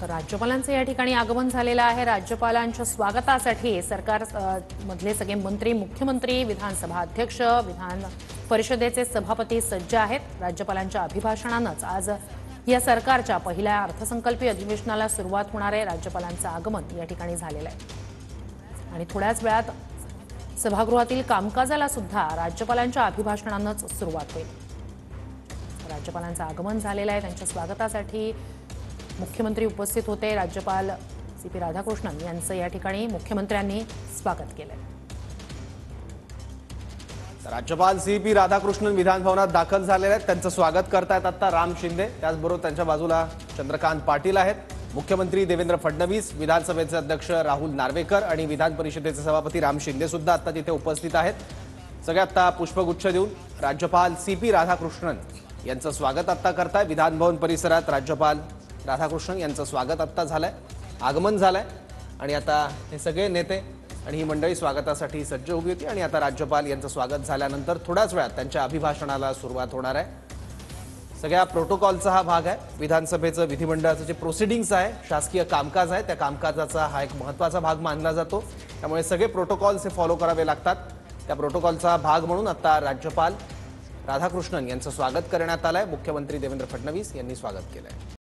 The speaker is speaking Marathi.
राज्यपालांचं या ठिकाणी आगमन झालेलं आहे। राज्यपालांच्या स्वागतासाठी सरकार मधले सगळे मंत्री, मुख्यमंत्री, विधानसभा अध्यक्ष, विधान परिषदेचे सभापती सज्ज आहेत। राज्यपालांच्या अभिभाषणानंच आज या सरकारच्या पहिल्या अर्थसंकल्पीय अधिवेशनाला सुरुवात होणार आहे। राज्यपालांचं आगमन या ठिकाणी झालेलं आहे आणि थोड्याच वेळात सभागृहातील कामकाजाला सुद्धा राज्यपालांच्या अभिभाषणानंच सुरुवात होईल। राज्यपालांचं आगमन झालेलं आहे, त्यांच्या स्वागतासाठी मुख्यमंत्री उपस्थित होते। राज्यपाल सी.पी. राधाकृष्णन यांचं या ठिकाणी मुख्यमंत्र्यांनी स्वागत केलंय। राज्यपाल सी.पी. राधाकृष्णन विधानभवनात दाखल झालेले आहेत, त्यांचं स्वागत करतायत आता राम शिंदे। त्याचबरोबर त्यांच्या बाजूला चंद्रकांत पाटील आहेत। मुख्यमंत्री देवेंद्र फडणवीस, विधानसभेचे अध्यक्ष राहुल नार्वेकर आणि विधान परिषदेचे सभापती राम शिंदे सुद्धा आता तिथे उपस्थित आहेत। सगळे आता पुष्पगुच्छ देऊन राज्यपाल सी.पी. राधाकृष्णन यांचं स्वागत आता करताय। विधानभवन परिसरात राज्यपाल राधाकृष्णन यांचं स्वागत आता झालंय, आगमन झालंय आणि आता हे सगळे नेते आणि ही मंडळी स्वागतासाठी सज्ज उभी होती आणि आता राज्यपाल यांचं स्वागत झाल्यानंतर थोड्याच वेळात त्यांच्या अभिभाषणाला सुरुवात होणार आहे। सगळ्या प्रोटोकॉलचा हा भाग आहे। विधानसभेचं विधिमंडळाचं जे प्रोसिडिंग्स आहे, शासकीय कामकाज आहे, त्या कामकाजाचा हा एक महत्त्वाचा भाग मानला जातो। त्यामुळे सगळे प्रोटोकॉल्स हे फॉलो करावे लागतात। त्या प्रोटोकॉलचा भाग म्हणून आता राज्यपाल राधाकृष्णन यांचं स्वागत करण्यात आलंय। मुख्यमंत्री देवेंद्र फडणवीस यांनी स्वागत केलंय।